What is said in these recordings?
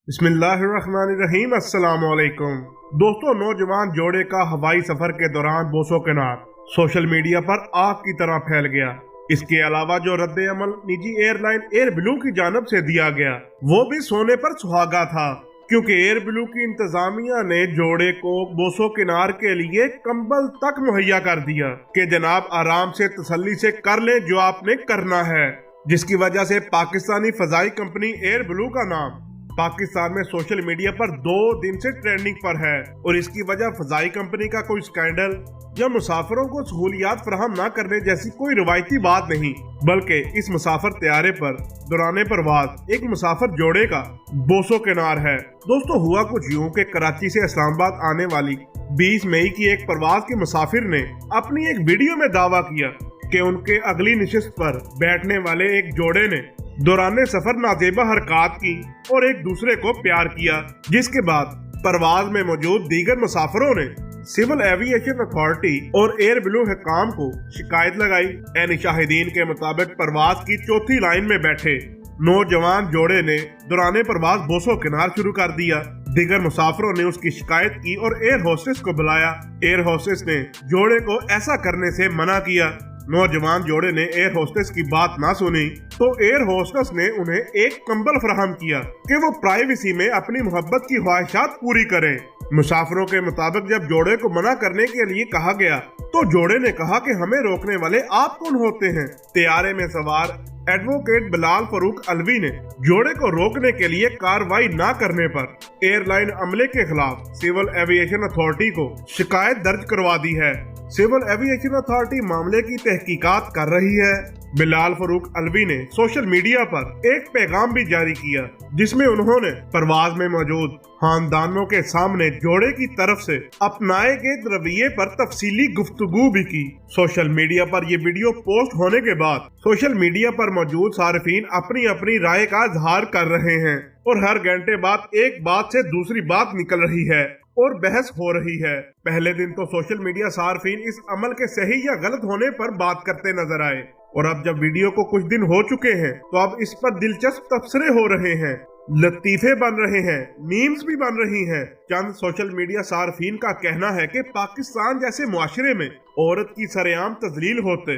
बिस्मिल्लाहिर्रहमानिर्रहीम। अस्सलामु अलैकुम दोस्तों, नौजवान जोड़े का हवाई सफर के दौरान बोसो केनार सोशल मीडिया पर आग की तरह फैल गया। इसके अलावा जो रद्द अमल निजी एयरलाइन एयर ब्लू की जानब से दिया गया वो भी सोने पर सुहागा था, क्योंकि एयर ब्लू की इंतजामिया ने जोड़े को बोसो केनार के लिए कंबल तक मुहैया कर दिया कि जनाब आराम से तसल्ली से कर ले जो आपने करना है, जिसकी वजह से पाकिस्तानी फजाई कंपनी एयर ब्लू का नाम पाकिस्तान में सोशल मीडिया पर 2 दिन से ट्रेंडिंग पर है। और इसकी वजह फजाई कंपनी का कोई स्कैंडल या मुसाफिरों को सहूलियात फराहम न करने जैसी कोई रिवायती बात नहीं, बल्कि इस मुसाफिर तैयारे पर दौरान परवाज एक मुसाफिर जोड़े का बोसो केनार है। दोस्तों, हुआ कुछ यूं कि कराची से इस्लामाबाद आने वाली 20 मई की एक परवाज के मुसाफिर ने अपनी एक वीडियो में दावा किया कि उनके अगली नशिस्त पर बैठने वाले एक जोड़े ने दौरान सफर नाजेबा हरकत की और एक दूसरे को प्यार किया, जिसके बाद परवाज में मौजूद दीगर मुसाफिरों ने सिविल एविएशन अथॉरिटी और एयर ब्लू हुकाम को शिकायत लगाई। यानी शाहिदीन के मुताबिक परवाज की चौथी लाइन में बैठे नौजवान जोड़े ने दौरान परवाज बोसो केनार शुरू कर दिया। दीगर मुसाफिरों ने उसकी शिकायत की और एयर होस्टेस को बुलाया। एयर होस्टेस ने जोड़े को ऐसा करने से मना किया। नौजवान जोड़े ने एयर होस्टेस की बात ना सुनी तो एयर होस्टेस ने उन्हें एक कंबल फराहम किया कि वो प्राइवेसी में अपनी मोहब्बत की ख्वाहिशात पूरी करें। मुसाफिरों के मुताबिक जब जोड़े को मना करने के लिए कहा गया तो जोड़े ने कहा कि हमें रोकने वाले आप कौन होते हैं। तैयारे में सवार एडवोकेट बिलाल फरूक अलवी ने जोड़े को रोकने के लिए कार्रवाई न करने पर एयरलाइन अमले के खिलाफ सिविल एविएशन अथॉरिटी को शिकायत दर्ज करवा दी है। सिविल एविएशन अथॉरिटी मामले की तहकीकात कर रही है। बिलाल फरूक अलवी ने सोशल मीडिया पर एक पैगाम भी जारी किया, जिसमें उन्होंने परवाज में मौजूद खानदानों के सामने जोड़े की तरफ से अपनाए गए रवैये पर तफसीली गुफ्तगू भी की। सोशल मीडिया पर ये वीडियो पोस्ट होने के बाद सोशल मीडिया पर मौजूद सार्फिन अपनी अपनी राय का इजहार कर रहे हैं और हर घंटे बाद एक बात से दूसरी बात निकल रही है और बहस हो रही है। पहले दिन तो सोशल मीडिया सार्फिन इस अमल के सही या गलत होने पर बात करते नजर आए, और अब जब वीडियो को कुछ दिन हो चुके हैं तो अब इस पर दिलचस्प तबसरे हो रहे हैं, लतीफे बन रहे हैं, मीम्स भी बन रही हैं। चंद सोशल मीडिया सार्फिन का कहना है कि पाकिस्तान जैसे मुआशरे में औरत की सरेआम तजलील होते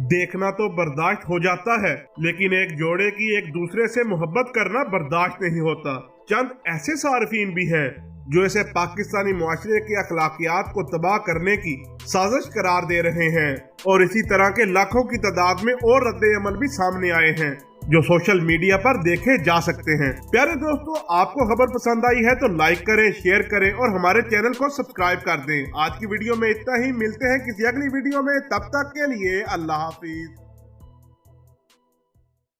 देखना तो बर्दाश्त हो जाता है, लेकिन एक जोड़े की एक दूसरे से मोहब्बत करना बर्दाश्त नहीं होता। चंद ऐसे सार्फिन भी हैं जो इसे पाकिस्तानी मुआशरे के अखलाकियात को तबाह करने की साजिश करार दे रहे हैं, और इसी तरह के लाखों की तादाद में और रद्द अमल भी सामने आए हैं जो सोशल मीडिया पर देखे जा सकते हैं। प्यारे दोस्तों, आपको खबर पसंद आई है तो लाइक करें, शेयर करें और हमारे चैनल को सब्सक्राइब कर दें। आज की वीडियो में इतना ही, मिलते हैं किसी अगली वीडियो में, तब तक के लिए अल्लाह हाफिज।